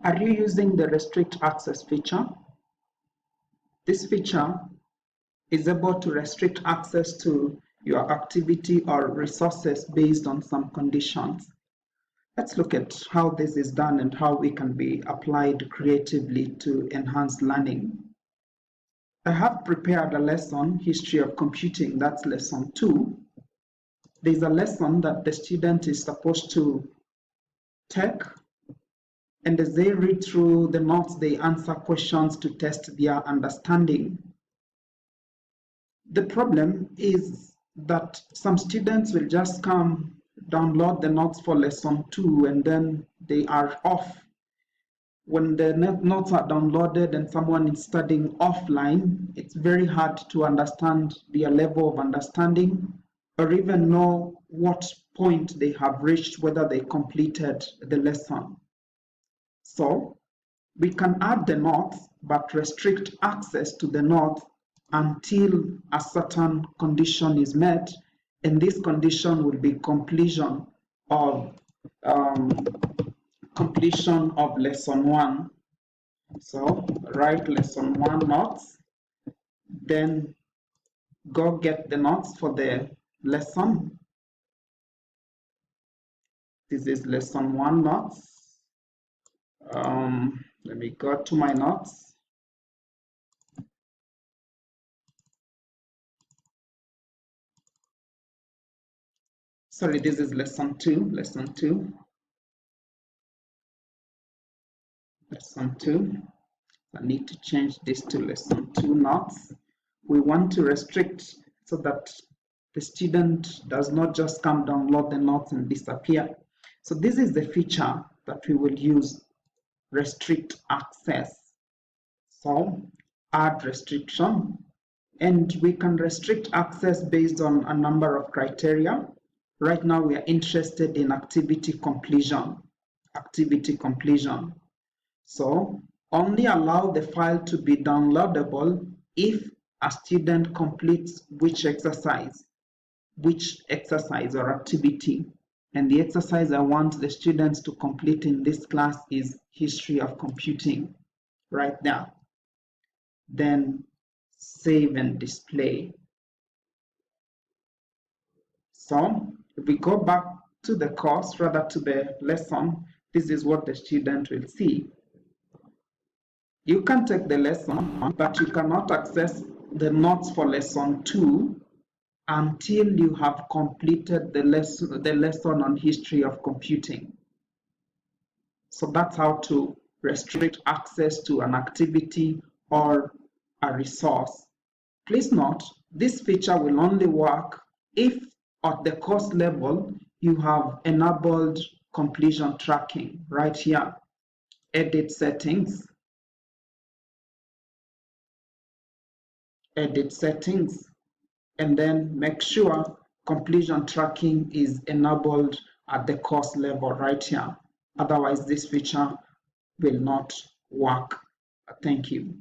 Are you using the restrict access feature? This feature is able to restrict access to your activity or resources based on some conditions. Let's look at how this is done and how it can be applied creatively to enhance learning. I have prepared a lesson, History of Computing, that's lesson 2. There's a lesson that the student is supposed to take, and as they read through the notes, they answer questions to test their understanding. The problem is that some students will just come, download the notes for lesson 2, and then they are off. When the notes are downloaded and someone is studying offline, it's very hard to understand their level of understanding or even know what point they have reached, whether they completed the lesson. So we can add the notes but restrict access to the notes until a certain condition is met, and this condition will be completion of lesson 1. So write lesson 1 notes, then go get the notes for the lesson. This is lesson 1 notes. Let me go to my notes. Sorry, this is lesson 2. Lesson 2. I need to change this to lesson 2 notes. We want to restrict so that the student does not just come download the notes and disappear. So this is the feature that we will use, restrict access. So add restriction, and we can restrict access based on a number of criteria. Right now we are interested in activity completion. So only allow the file to be downloadable if a student completes which exercise or activity. And the exercise I want the students to complete in this class is History of Computing, right there. Then save and display. So if we go back to the course, rather to the lesson, this is what the student will see. You can take the lesson, but you cannot access the notes for lesson 2 until you have completed the lesson on History of Computing. So that's how to restrict access to an activity or a resource. Please note, this feature will only work if at the course level you have enabled completion tracking right here. Edit settings. And then make sure completion tracking is enabled at the course level right here. Otherwise, this feature will not work. Thank you.